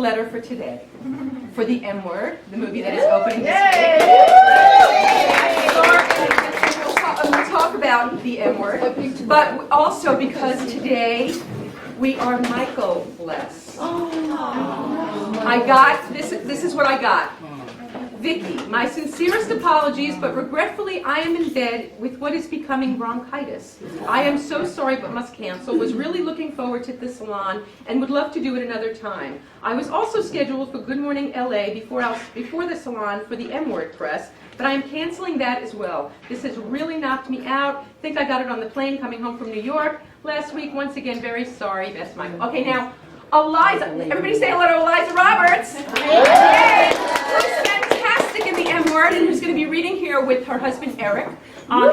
letter for today, for the M Word, the movie that is opening this week. We'll talk about the M Word, but also because today we are Michael-less. I got, this is what I got. Vicki, my sincerest apologies, but regretfully I am in bed with what is becoming bronchitis. I am so sorry but must cancel. Was really looking forward to the salon and would love to do it another time. I was also scheduled for Good Morning LA before the salon for the M Word press, but I am canceling that as well. This has really knocked me out. Think I got it on the plane coming home from New York last week. Once again, very sorry. Best Michael. Okay, now, Eliza. Everybody say hello to Eliza Roberts. Yay! Who's fantastic in the M Word and who's going to be reading here with her husband Eric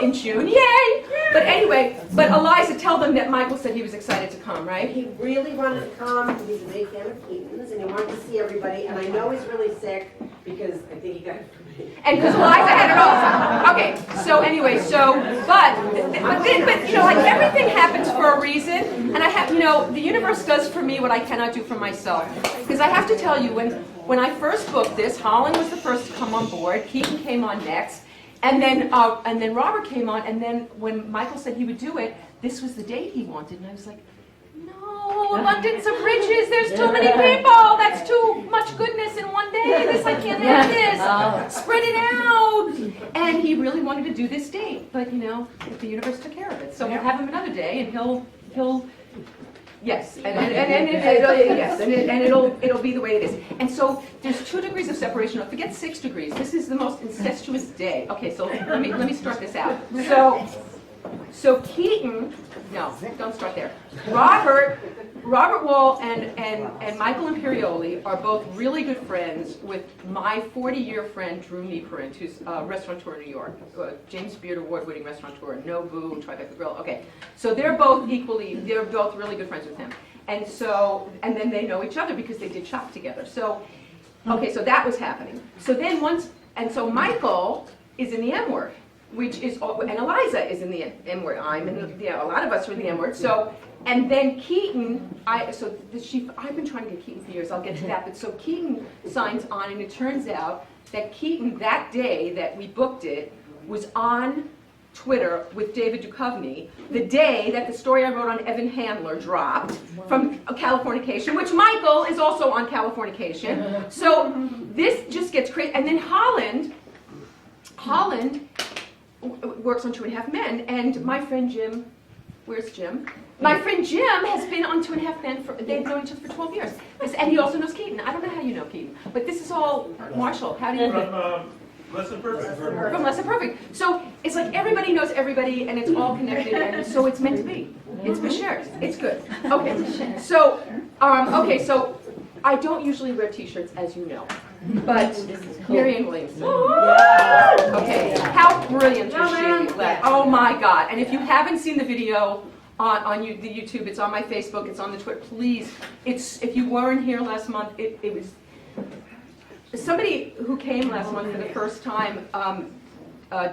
in June. Yay! But anyway, Eliza, tell them that Michael said he was excited to come, right? He really wanted to come. He's a big fan of Keaton's and he wanted to see everybody. And I know he's really sick because I think he got it from me. And because Eliza had it also. Okay, so anyway, but you know, like everything happens for a reason, and I have, you know, the universe does for me what I cannot do for myself. Because I have to tell you, when I first booked this, Holland was the first to come on board, Keaton came on next, and then Robert came on, and then when Michael said he would do it, this was the date he wanted, and I was like, no, abundance of riches, there's too many people, that's too much goodness in one day, I can't have this, spread it out. And he really wanted to do this date, but you know, the universe took care of it. So we'll have him another day, and he'll yes, and it'll be the way it is. And so there's 2 degrees of separation. Forget 6 degrees. This is the most incestuous day. Okay, so let me start this out. So Keaton, no, don't start there. Robert Wall and Michael Imperioli are both really good friends with my 40-year friend Drew Nieperent, who's a restaurateur in New York, James Beard award-winning restaurateur, Nobu, Tribeca Grill. Okay, so they're both really good friends with him, and then they know each other because they did shop together. So, okay, so that was happening. So then so Michael is in the M Word, which is, and Eliza is in the M Word. A lot of us are in the M Word. So, and then Keaton, I've been trying to get Keaton for years. I'll get to that. But so Keaton signs on, and it turns out that Keaton, that day that we booked it, was on Twitter with David Duchovny the day that the story I wrote on Evan Handler dropped from Californication, which Michael is also on Californication. So this just gets crazy. And then Holland works on 2.5 Men, and my friend Jim, where's Jim? My friend Jim has been on 2.5 Men, they've known each other for 12 years. And he also knows Keaton. I don't know how you know Keaton, but this is all, Marshall, how do you know? From Less Than Perfect. From Less Than Perfect. So it's like everybody knows everybody, and it's all connected, and so it's meant to be. It's been shared. It's good. Okay, so I don't usually wear T-shirts, as you know. But Marianne Williamson. Okay, how brilliant was she? Oh my God! And if you haven't seen the video on the YouTube, it's on my Facebook, it's on the Twitter. Please, if you weren't here last month, it was somebody who came last month for the first time.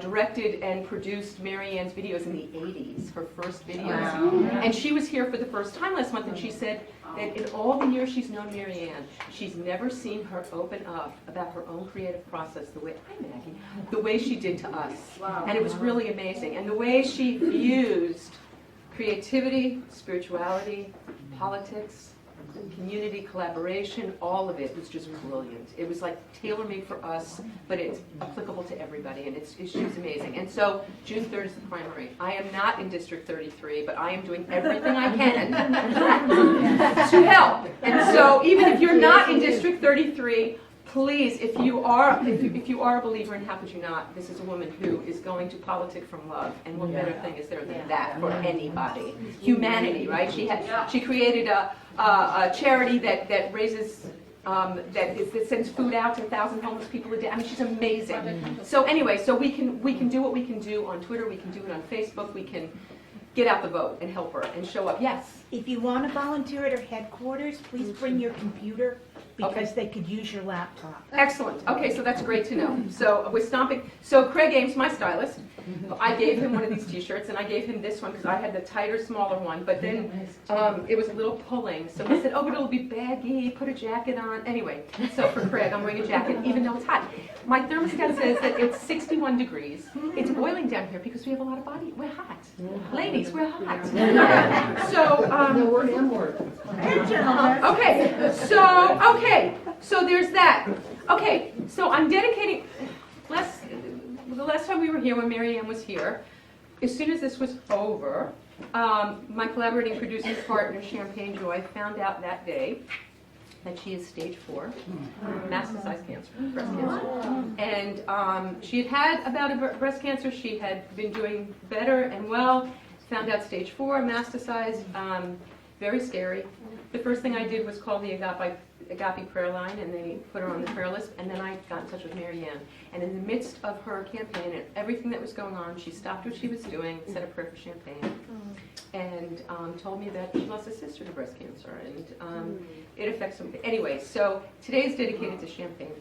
Directed and produced Marianne's videos in the 80s, her first videos. Wow. And she was here for the first time last month, and she said that in all the years she's known Marianne, she's never seen her open up about her own creative process the way she did to us. Wow. And it was really amazing. And the way she fused creativity, spirituality, politics, community collaboration, all of it was just brilliant. It was like tailor-made for us, but it's applicable to everybody, and she's amazing. And so June 3rd is the primary. I am not in District 33, but I am doing everything I can to help. And so even if you're not in District 33, please, if you are a believer, and how could you not? This is a woman who is going to politic from love, and what better thing is there than that for anybody? Humanity, right? She created a charity that raises that sends food out to 1,000 homeless people a day. I mean, she's amazing. So anyway, so we can do what we can do on Twitter. We can do it on Facebook. We can get out the vote and help her and show up. Yes. If you want to volunteer at her headquarters, please bring your computer because they could use your laptop. Excellent. Okay, so that's great to know. So we're stomping. So Craig Ames, my stylist, I gave him one of these T-shirts, and I gave him this one because I had the tighter, smaller one. But then it was a little pulling, so he said, "Oh, but it'll be baggy. Put a jacket on." Anyway, so for Craig, I'm wearing a jacket, even though it's hot. My thermostat says that it's 61 degrees. It's boiling down here because we have a lot of body. We're hot, ladies. We're hot. So we're M-word. Okay, so there's that. Okay, so I'm dedicating, the last time we were here, when Mary Ann was here, as soon as this was over, my collaborating producing partner, Champagne Joy, found out that day that she is stage 4, mastocyzed cancer, breast cancer. And she had a bout of breast cancer. She had been doing better and well, found out stage 4, metastasized, very scary. The first thing I did was call the Agape prayer line, and they put her on the prayer list, and then I got in touch with Mary Ann. And in the midst of her campaign and everything that was going on, she stopped what she was doing, said a prayer for Champagne, and told me that she lost a sister to breast cancer, and it affects them. Anyway, so today is dedicated to Champagne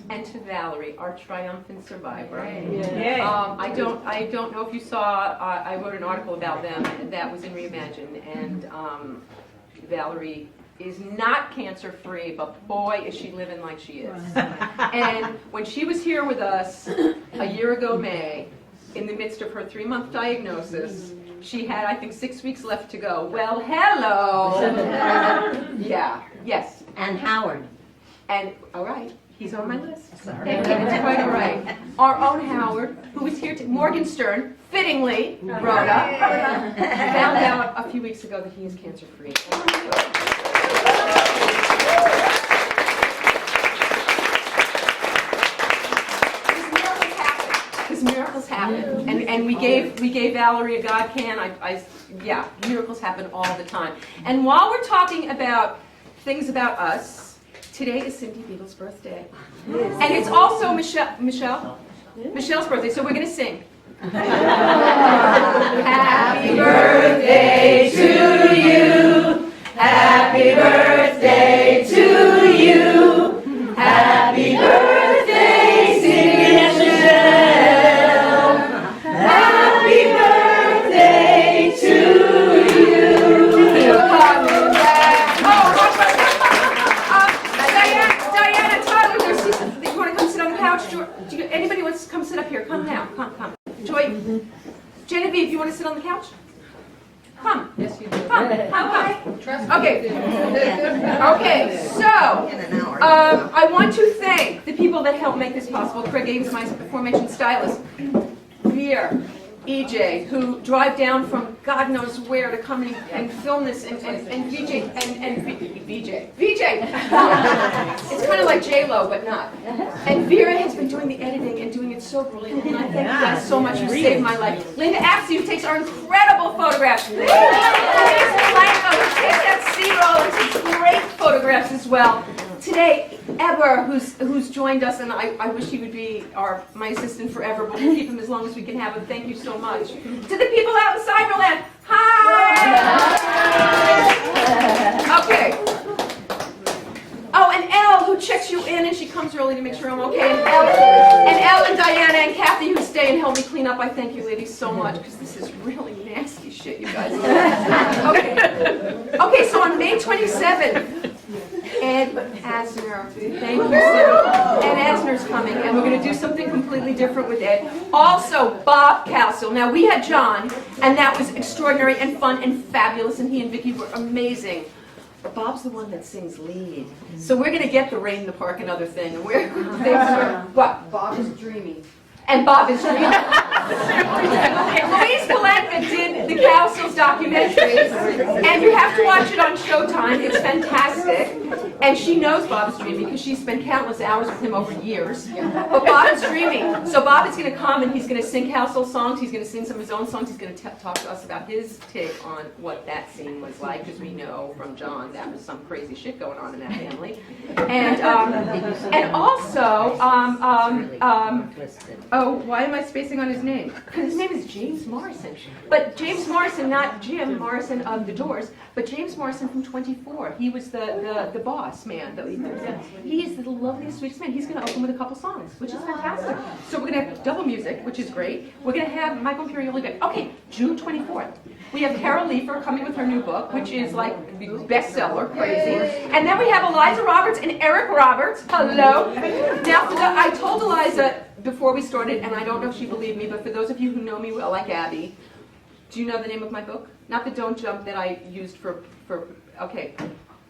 and to Valerie, our triumphant survivor. I don't know if you saw, I wrote an article about them that was in Reimagine, and Valerie is not cancer-free, but boy, is she living like she is. And when she was here with us a year ago May, in the midst of her 3-month diagnosis, she had, I think, 6 weeks left to go. Well, hello! Yeah, yes. And Howard. And, all right, he's on my list. Sorry. It's quite all right. Our own Howard, who was here, Morgan Stern, fittingly, Rhoda, found out a few weeks ago that he is cancer-free. Because miracles happen. And we gave Valerie a God can. Yeah, miracles happen all the time. And while we're talking about things about us, today is Cindy Beadle's birthday. And it's also Michelle's birthday, so we're going to sing. Happy birthday to you. Happy birthday to you. Happy birthday, Cindy Michelle. Happy birthday to you. Diana, Tyler, you want to come sit on the couch? Anybody wants to come sit up here? Come now. Come. Joy, Genevieve, you want to sit on the couch? Come. Yes, you do. Come. Okay. Okay, so I want to thank the people that helped make this possible. Craig Ames, my formation stylist. Viir, Ej, who drive down from God knows where to come and film this, and VJ, VJ. It's kind of like J-Lo, but not. And Viir has been doing the editing and doing it so brilliantly, and I thank you guys so much. You saved my life. Linda Axie, who takes our incredible photographs. Louise Palanker, who takes that C-roll and takes great photographs as well. Today, Eber, who's joined us, and I wish he would be my assistant forever, but we'll keep him as long as we can have him. Thank you so much. To the people out in Cyberland, hi! Okay. Oh, and Elle, who checks you in, and she comes early to make sure I'm okay. And Elle and Diana and Kathy, who stay and help me clean up. I thank you, ladies, so much, because this is really nasty shit, you guys. Okay, so on May 27th, Ed Asner. Thank you, Cindy. Ed Asner's coming, and we're going to do something completely different with Ed. Also, Bob Castle. Now, we had John, and that was extraordinary and fun and fabulous, and he and Vicki were amazing. But Bob's the one that sings lead. So we're going to get the Rain in the Park, another thing. And what? Bob is dreamy. And Bob is dreamy. Louise Palanker did the Castles documentaries, and you have to watch it on Showtime. It's fantastic. And she knows Bob is dreamy because she's spent countless hours with him over years. But Bob is dreamy. So Bob is going to come and he's going to sing Castle songs. He's going to sing some of his own songs. He's going to talk to us about his take on what that scene was like, because we know from John that was some crazy shit going on in that family. And also, oh, why am I spacing on his name? Because his name is James Morrison. But James Morrison, not Jim Morrison of The Doors, but James Morrison from 24. He was the boss. Siposs man. He is the loveliest, sweetest man. He's going to open with a couple songs, which is fantastic. So we're going to have double music, which is great. We're going to have Michael Imperioli back. Okay, June 24th. We have Carol Leifer coming with her new book, which is like bestseller, crazy. And then we have Eliza Roberts and Eric Roberts. Hello. Now, I told Eliza before we started, and I don't know if she believed me, but for those of you who know me well, like Abby, do you know the name of my book? Not the Don't Jump that I used for okay.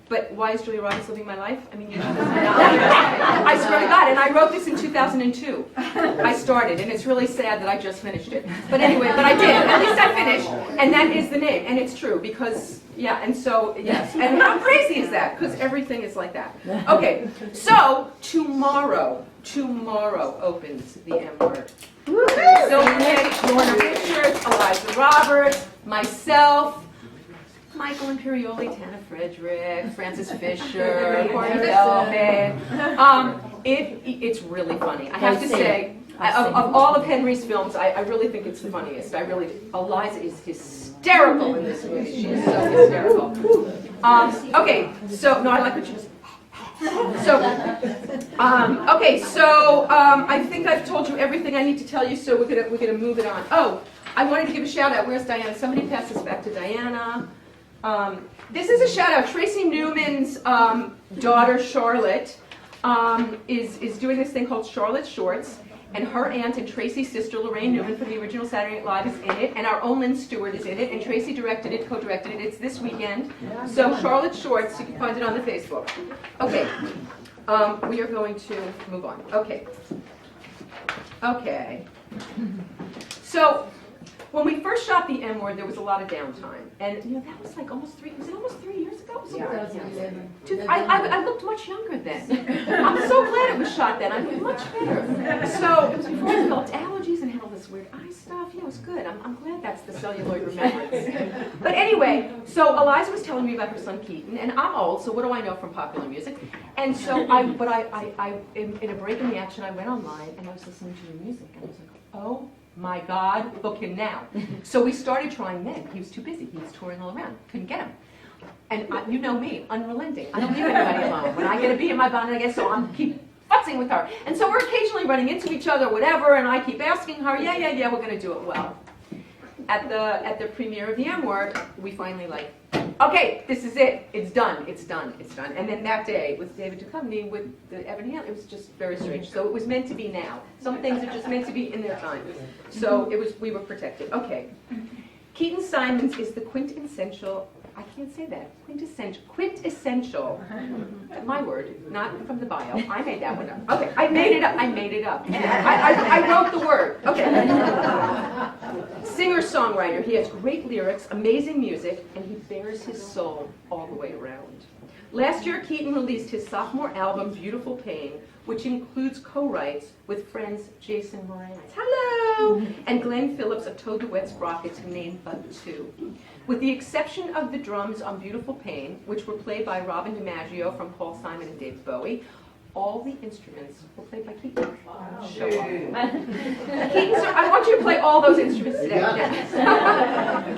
But why is Julia Roberts living my life? I mean, you know this. I swear to God, and I wrote this in 2002. I started, and it's really sad that I just finished it. But anyway, but I did. At least I finished, and that is the name, and it's true because yeah. And so yes, and how crazy is that? Because everything is like that. Okay, so tomorrow opens the M Word. Lorna Richards, Eliza Roberts, myself. Michael Imperioli, Tana Frederick, Francis Fisher, Corey Feldman. It's really funny. I have to say, of all of Henry's films, I really think it's the funniest. Eliza is hysterical in this movie. She is so hysterical. Okay, so, no, I like what she was. So, I think I've told you everything I need to tell you, so we're gonna move it on. Oh, I wanted to give a shout out. Where's Diana? Somebody pass this back to Diana. This is a shout out. Tracy Newman's daughter Charlotte is doing this thing called Charlotte Shorts, and her aunt and Tracy's sister Lorraine Newman from the original Saturday Night Live is in it, and our own Lynn Stewart is in it, and Tracy directed it, co-directed it. It's this weekend. So Charlotte Shorts, you can find it on the Facebook. Okay, we are going to move on. Okay. So. When we first shot the M Word, there was a lot of downtime, and that was like almost 3 years ago? I looked much younger then. I'm so glad it was shot then. I looked much better. So it was before I developed allergies and had all this weird eye stuff. It was good. I'm glad that's the celluloid remembrance. But anyway, so Eliza was telling me about her son Keaton, and I'm old, so what do I know from popular music? And so in a break in the action, I went online and I was listening to your music, and I was like, oh my God, book him now. So we started trying then. He was too busy. He was touring all around. Couldn't get him. And you know me, unrelenting. I don't leave anybody alone. When I get a bee in my bonnet, I guess so I'm keep futzing with her. And so we're occasionally running into each other, whatever, and I keep asking her, yeah, we're going to do it well. At the premiere of the M Word, we finally okay, this is it. It's done. And then that day with David Duchovny, with the Evan Hale, it was just very strange. So it was meant to be now. Some things are just meant to be in their time. So we were protected. Okay. Keaton Simons is the quintessential, I can't say that, quintessential, my word, not from the bio. I made that one up. Okay, I made it up. I wrote the word. Okay. Singer-songwriter. He has great lyrics, amazing music, and he bears his soul all the way around. Last year, Keaton released his sophomore album, Beautiful Pain, which includes co-writes with friends Jason Mraz, hello, and Glenn Phillips of Toad the Wet Sprockets, to name but two. With the exception of the drums on Beautiful Pain, which were played by Robin DiMaggio from Paul Simon and David Bowie, all the instruments were played by Keaton. Show off. Keaton's I want you to play all those instruments today. Yes.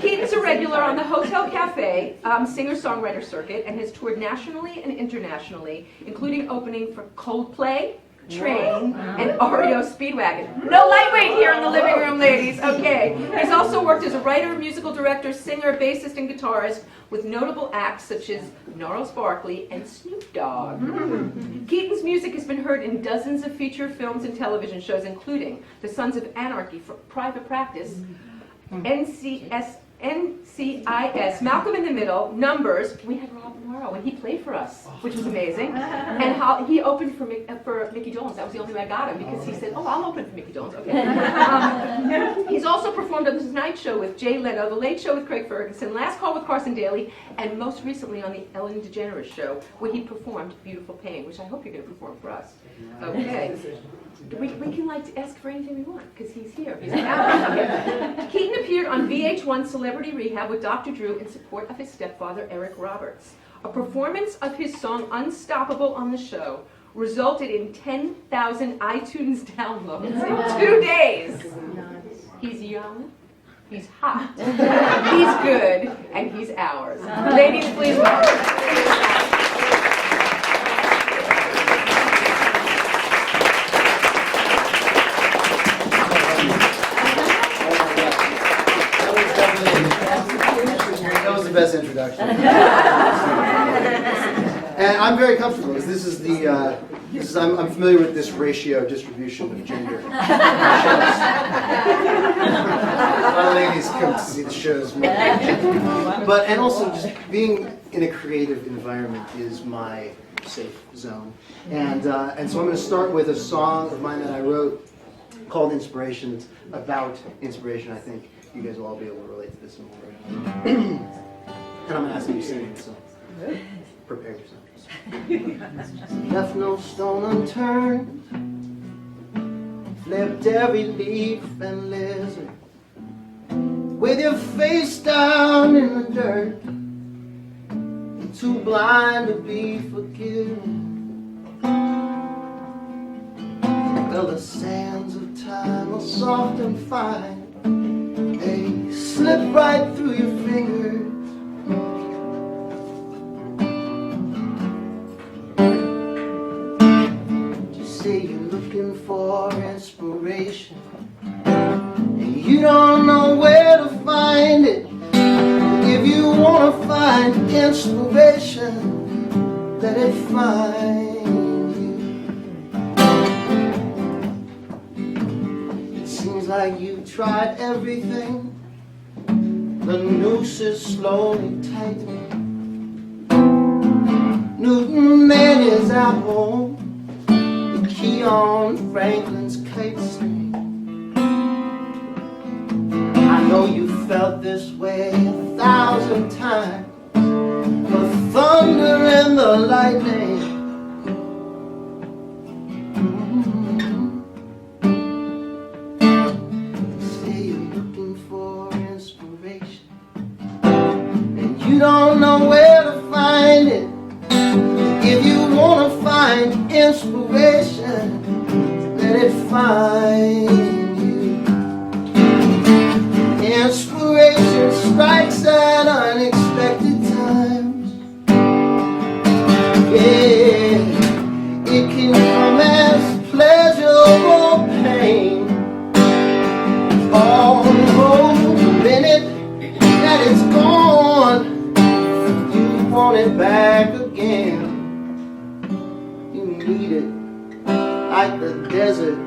Keaton's a regular on the Hotel Cafe singer-songwriter circuit and has toured nationally and internationally, including opening for Coldplay, Train, and REO Speedwagon. No lightweight here in the living room, ladies. Okay. He's also worked as a writer, musical director, singer, bassist, and guitarist with notable acts such as Gnarls Barkley and Snoop Dogg. Keaton's music has been heard in dozens of feature films and television shows, including The Sons of Anarchy, Private Practice, NCIS, Malcolm in the Middle, Numbers. We had Rob Morrow, and he played for us, which was amazing. And how he opened for Mickey Dolenz. That was the only way I got him, because he said, "Oh, I'll open for Mickey Dolenz." Okay. He's also performed on The Tonight Show with Jay Leno, The Late Show with Craig Ferguson, Last Call with Carson Daly, and most recently on the Ellen DeGeneres Show, where he performed Beautiful Pain, which I hope you're going to perform for us. Okay. We can ask for anything we want, because he's here. He's okay. Keaton appeared on VH1 Celebrity Rehab with Dr. Drew in support of his stepfather, Eric Roberts. A performance of his song Unstoppable on the show resulted in 10,000 iTunes downloads in 2 days. He's young, he's hot, he's good, and he's ours. Ladies, please welcome. And I'm very comfortable because this is the. I'm familiar with this ratio distribution of gender. A lot of ladies come to see the shows more. But and also just being in a creative environment is my safe zone. And so I'm going to start with a song of mine that I wrote called Inspiration. It's about inspiration. I think you guys will all be able to relate to this more. And I'm going to ask you to sing it, so prepare yourself. Left no stone unturned, flipped every leaf and lizard, with your face down in the dirt, too blind to be forgiven. Well, the sands of time are soft and fine, they slip right through your fingers. Say you're looking for inspiration, and you don't know where to find it. If you want to find inspiration, let it find you. It seems like you've tried everything. The noose is slowly tightening. Newton made his apple, key on Franklin's kite string. I know you felt this way 1,000 times. The thunder and the lightning. Say you're looking for inspiration, and you don't know where to find it. If you want to find inspiration, let it find you. Inspiration strikes at unexpected times. Yeah, it can come as pleasure or pain. Oh, the minute that it's gone, you want it back again. Need it like the desert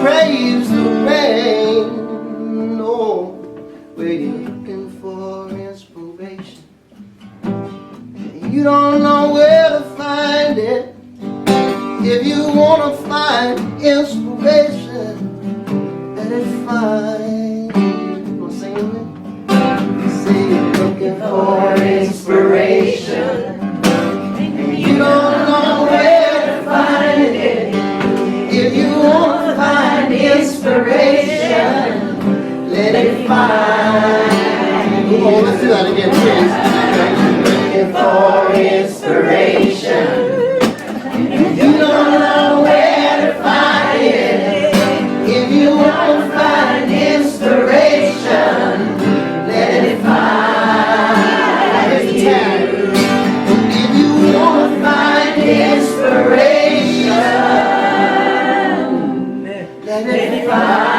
craves the rain. No, where you're looking for inspiration, and you don't know where to find it. If you want to find inspiration, let it find you. Want to sing with me? Say you're looking for inspiration, and you don't know where to find it. If you want to find inspiration, let it find you. Oh, let's do that again, please. Looking for inspiration, you don't know where to find it. If you want to find inspiration, let it find you. If you want to find inspiration, let it find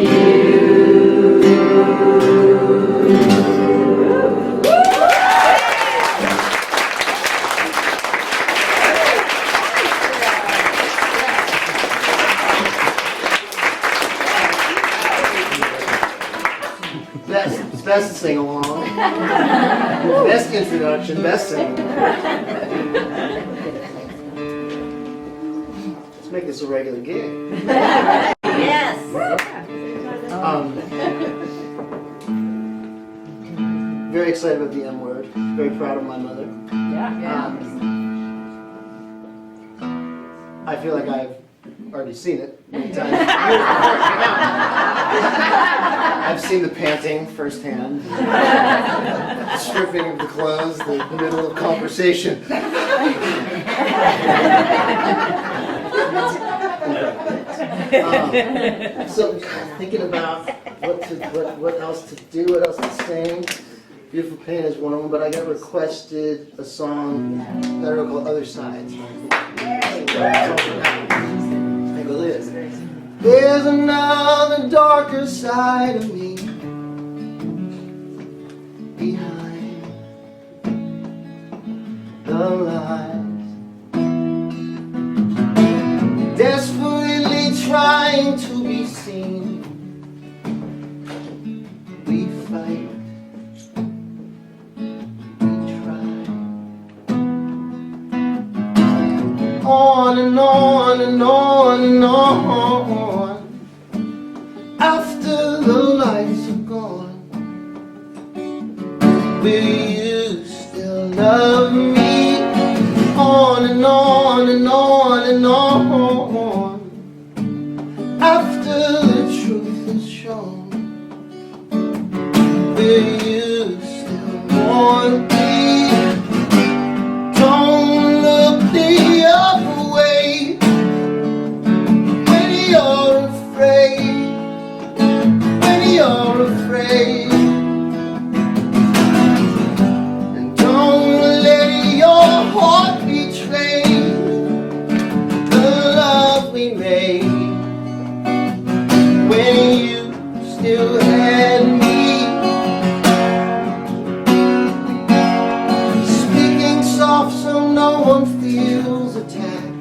you. Best sing along. Best introduction, best sing. Let's make this a regular gig. Yes. Very excited about the M word. Very proud of my mother. I feel like I've already seen it many times. I've seen the panting firsthand, stripping of the clothes, the middle of conversation. So thinking about what else to do, what else to sing. Beautiful Pain is one of them, but I got requested a song that I wrote called Other Sides. There's another darker side of me behind. our lives, desperately trying to be seen. We fight, we try, on and on and on and on. After the lights are gone, will you still love me? On and on and on and on. After the truth is shown, will you still want me? Don't look the other way when you're afraid, when you're afraid. And don't let your heart betray the love we made when you still had me. Speaking soft so no one feels attacked.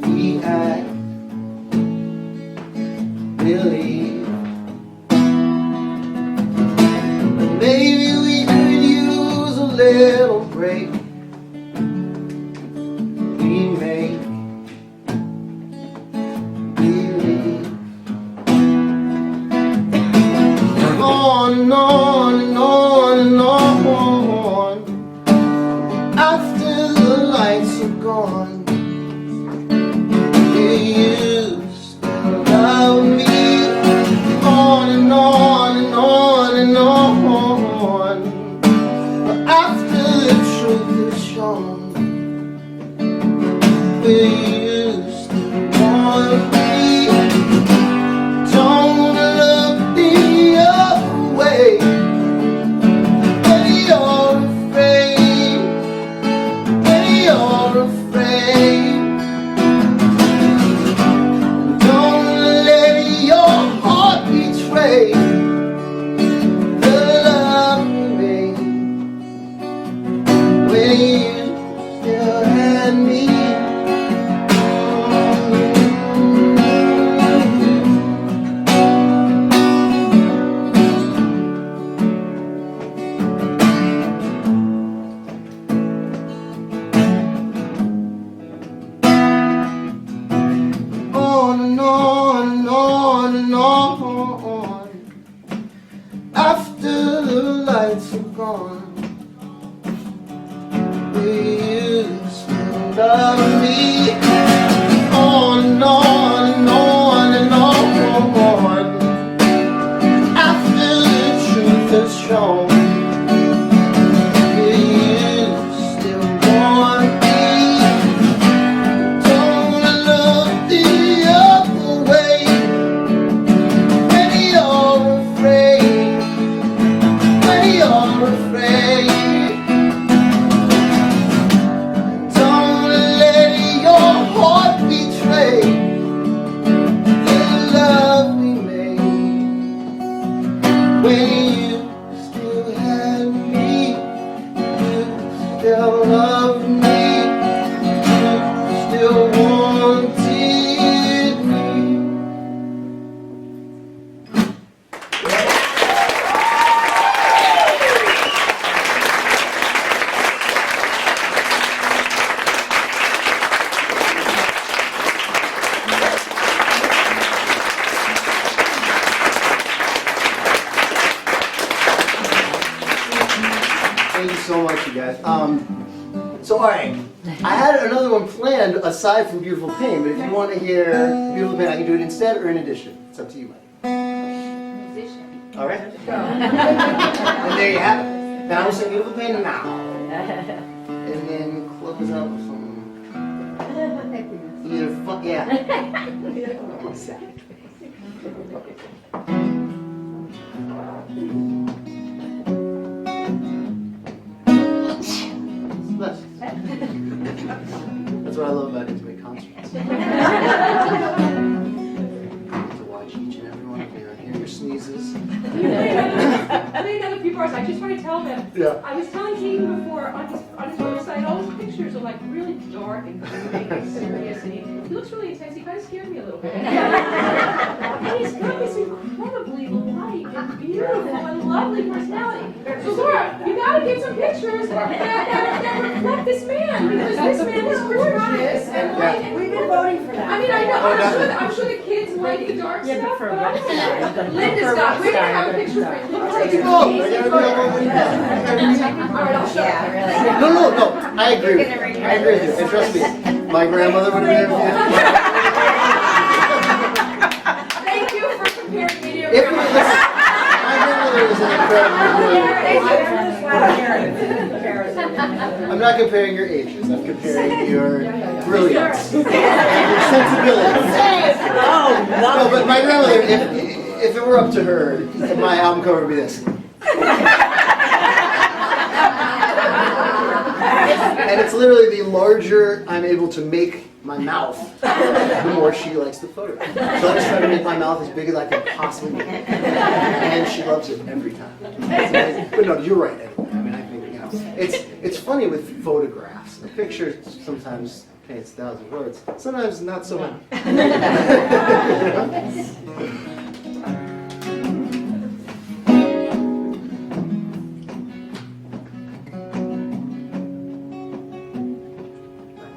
We act, believe, but maybe we could use a little break. We make believe. On and on and on and on. After the lights are gone, will you still love me? On and on and on and on. But after the truth is shown, will you still want me? Don't look the other way when you're afraid, when you're afraid. Don't let your heart betray the love we made when you still had me. On and on and on and on. After the lights are gone, will you still love me? On and on and on and on. After the truth is shown, will you still want me? Don't look the other way when you're afraid, when you're afraid. Don't let your heart betray the love we made when you still had me. You still love me. You still wanted me. Thank you so much, you guys. So all right, I had another one planned aside from Beautiful Pain, but if you want to hear Beautiful Pain, I can do it instead or in addition. It's up to you, Mike. All right. And there you have it. Now we'll sing Beautiful Pain now, and then close out with some either fun, yeah. Bless. That's what I love about intimate concerts. To watch each and every one of you, hear your sneezes. I think another few bars. I just trying to tell them. Yeah. I was telling Keaton before on his website, all his pictures are like really dark and gloomy and serious, and he looks really intense. He kind of scared me a little bit. And he's got this incredibly light and beautiful and lovely personality. So Laura, you gotta get some pictures that reflect this man, because this man is gorgeous and light. And We've been voting for that. I mean, I know. I'm sure the kids like the dark stuff. for But I don't know. Rockstar. Linda's got. We're gonna have a picture for you. Take it off. I gotta be able to do that. All right, I'll show you. No, I agree with you. I agree with you. And trust me, my grandmother would have been there. Thank you for comparing me to your If we grandmother. listen, my grandmother was an incredible. I'm not comparing your ages. I'm comparing your brilliance and your sensibility. No, but my grandmother, if it were up to her, my album cover would be this. And it's literally the larger I'm able to make my mouth, the more she likes the photo. So I just try to make my mouth as big as I can possibly make it. And she loves it every time. But no, you're right. Anyway. I mean, I think, you know, it's funny with photographs. A picture sometimes paints 1,000 words. Sometimes not so much.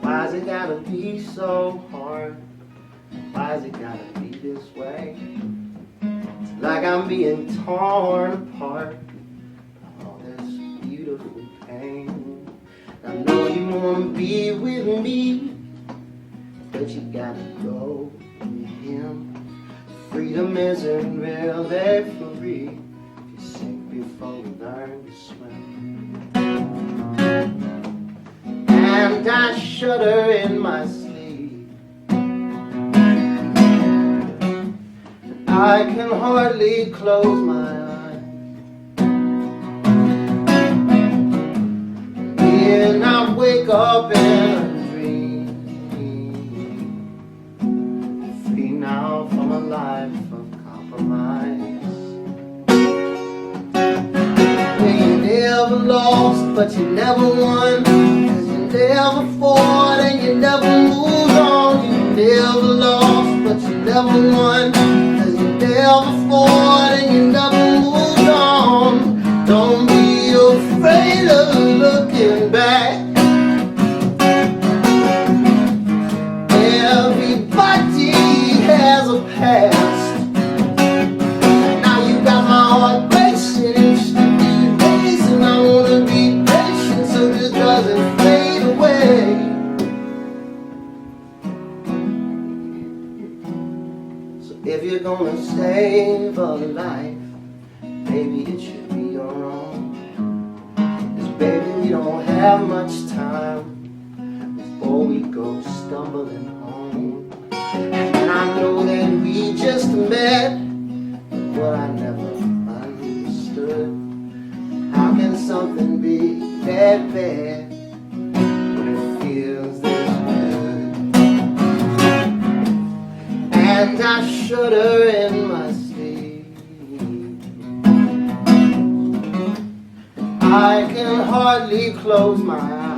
Why's it gotta be so hard? Why's it gotta be this way? It's like I'm being torn apart by all this beautiful pain. I know you wanna be with me, but you gotta go with him. Freedom isn't really free if you sink before you learn to swim. And I shudder in my sleep. I can hardly close my eyes. Then I wake up in a dream, free now from a life of compromise. You never lost, but you never won. Never fought and you never moved on. You never lost, but you never won. Cause you never fought and you never moved on. Don't be afraid of looking back. Everybody has a past. Now you got my heart racing. It used to be racing. I wanna be patient so this doesn't fade away. So if you're gonna save a life, maybe it should be your own. 'Cause baby, we don't have much time before we go stumbling home. And I know that we just met, but what I never understood, how can something be that bad when it feels this good? And I shudder in my sleep. I can hardly close my eyes.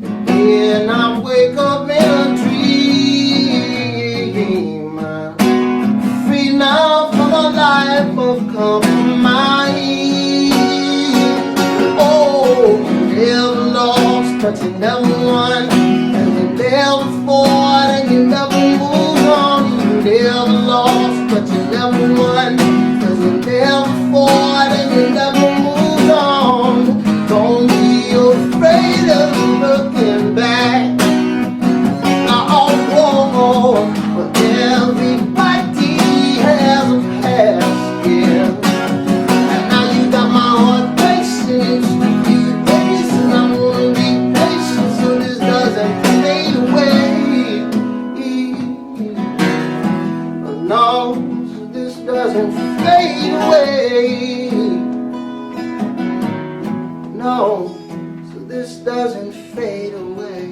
And then I wake up in a dream. Free now from a life of compromise. Oh, you never lost, but you never won. And you never fought and you never moved on. You never lost, but you never won. Cause you never fought and you never moved on. Don't be afraid of looking back. Oh, but everybody has a past, yeah. And now you got my heart racing. It's the few days and I wanna be patient so this doesn't fade away. Oh, no, so this doesn't fade away. No, so this doesn't fade away.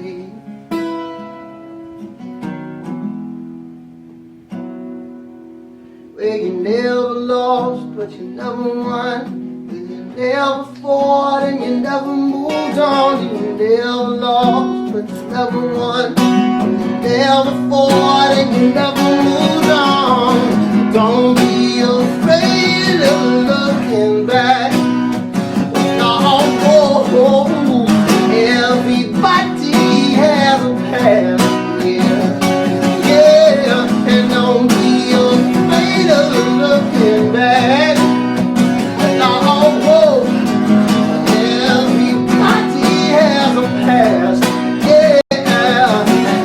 Well, you never lost. lost, but you never won. You never fought and you never moved on. You never lost, but you never won. You never fought and you never moved on. Don't be afraid of looking back. No, everybody has a past. Yeah, and don't be afraid of looking back. No, everybody has a past. Yeah,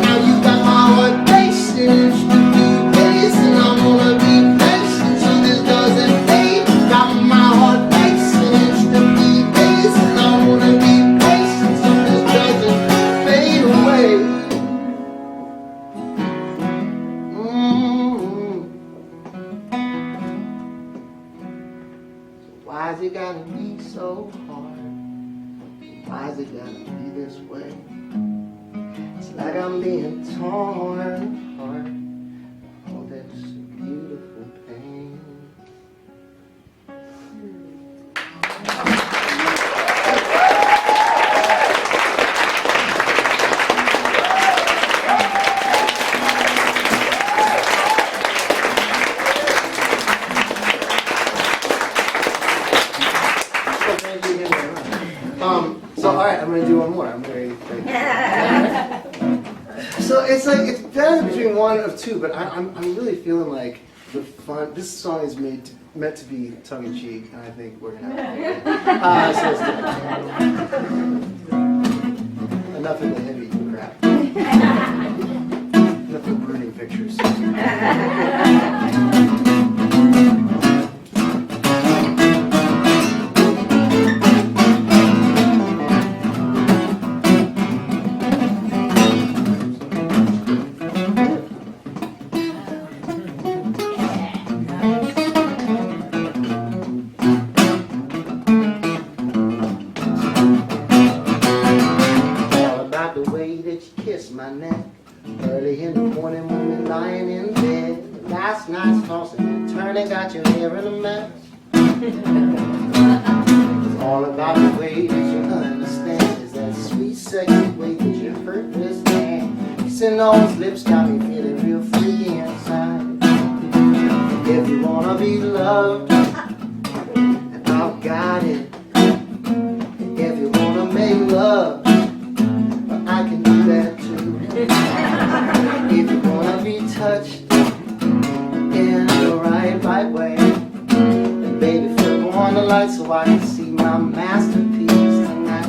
now you got my heart racing, should be racing. I'm gonna be patient so this doesn't fade. Got my heart racing, should be racing. I'm gonna be patient so this doesn't fade away. Why's it gotta be so hard? Why's it gotta be this way? It's like I'm being torn apart. Oh, that's a beautiful pain. So all right, I'm gonna do one more. I'm very So it's like it's balanced between one of two, but I'm really feeling like the fun. This song is meant to be tongue in cheek, and I think we're gonna have so let's do it. Enough of the heavy crap. Enough of brooding pictures. My neck early in the morning when we're lying in bed. Last night's tossing and turning got your hair in a mess. It's all about the way that you understand. Is that sweet sexy way that you hurt this man. Kissing those lips got me feeling real free inside. If you wanna be loved, I've got it. If you wanna make love, I can do that too. If you wanna be touched in the right way, then baby flip on the light so I can see my masterpiece tonight.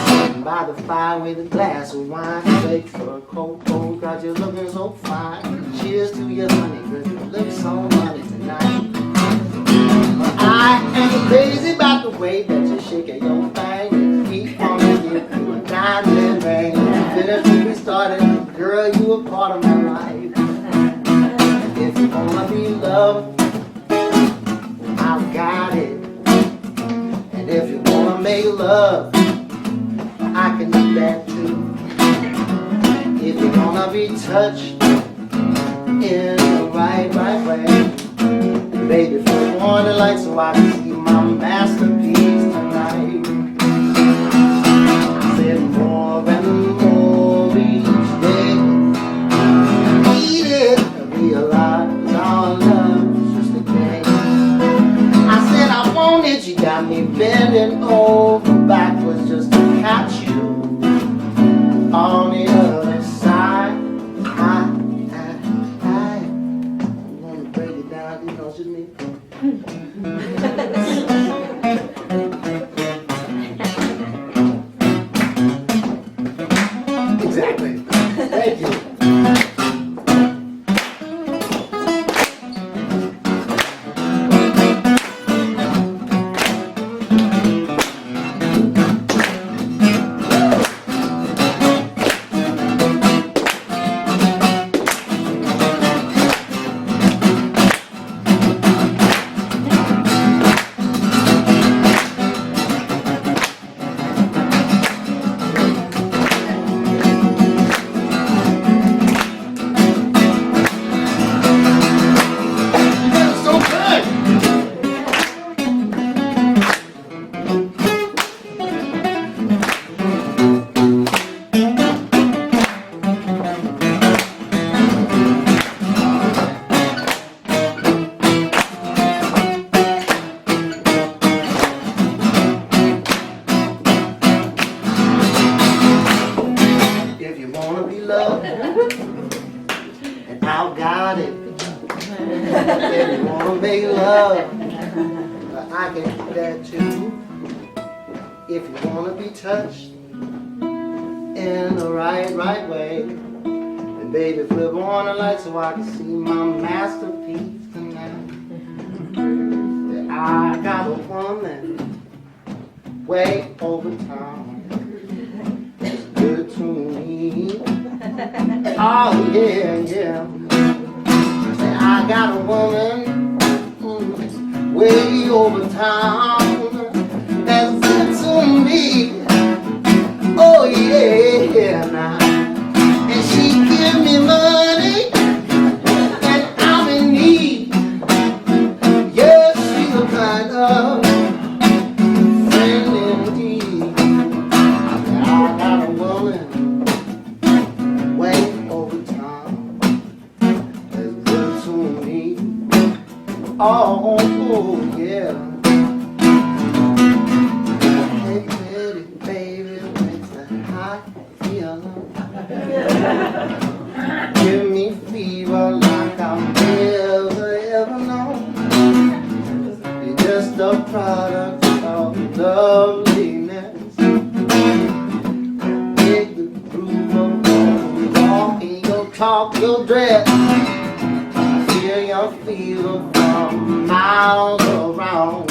Sitting by the fire with a glass of wine, bake for a cold. God, you're looking so fine. Cheers to you, honey, cause you look so money tonight. But I am crazy about the way that you're shaking your thing. You keep on making you a diamond ring. Finish when we started, girl, you a part of my life. If you wanna be loved, I've got it. And if you wanna make love, I can do that too. If you wanna be touched in the right way, and baby, flip on the light so I can see my masterpiece tonight. I said more and more each day. I need it to realize our love is just a game. I said I want it, you got me bending over backwards just to catch you on the other side. I wanna break it down, you know, it's just me. Exactly. Thank you. make love, but I can do that too. If you wanna be touched in the right way, then baby flip on the light so I can see my masterpiece tonight. Yeah, I got a woman way over town, it's good to me. Oh yeah, yeah. Say I got a woman way over town that's good to me. Oh yeah, now. And she give me money and I'm in need. Yes, she's a kind of friend indeed. I got a woman way over town that's good to me. Oh yeah. Hey pretty baby, makes a hot feeling. Give me fever like I've never ever known. You're just a product of loveliness. Dig the groove of your walk and your talk, your dress. Feel your fever from miles around.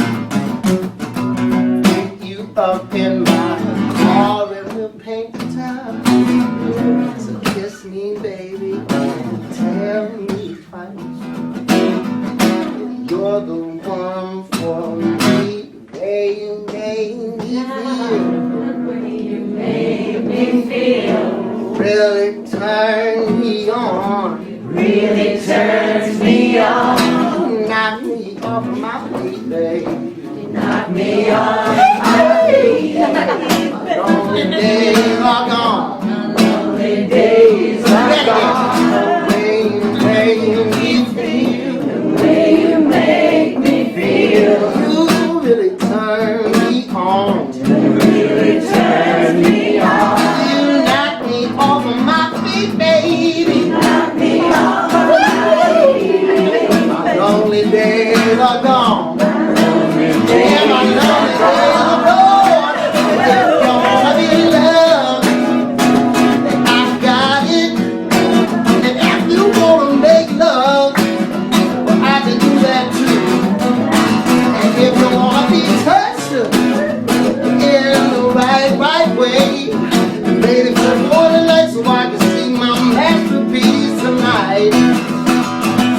Pick you up in my car and we'll paint the town. So kiss me, baby, and tell me twice you're the one for me. The way you made me feel really turn me on. Really turns me on. Knock me off my feet, baby. Knock me off my feet. Lonely days are gone. Lonely days are gone. The way you make me feel. The way you make me feel. You really turn me on. You really turn me on. You knock me off of my feet, baby. Knock me off my feet. My lonely days are gone. Lonely Yeah, days my lonely are days gone. are gone. If you wanna be loved, then I got it. And if you wanna make love, well, I can do that too. And if you wanna be touched in the right way, baby, flip on the light so I can see my masterpiece tonight.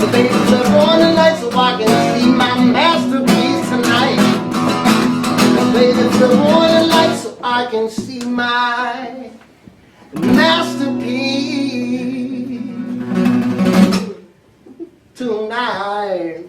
So baby, flip on the light so I can see my masterpiece tonight. Baby, flip on the light so I can see my masterpiece tonight.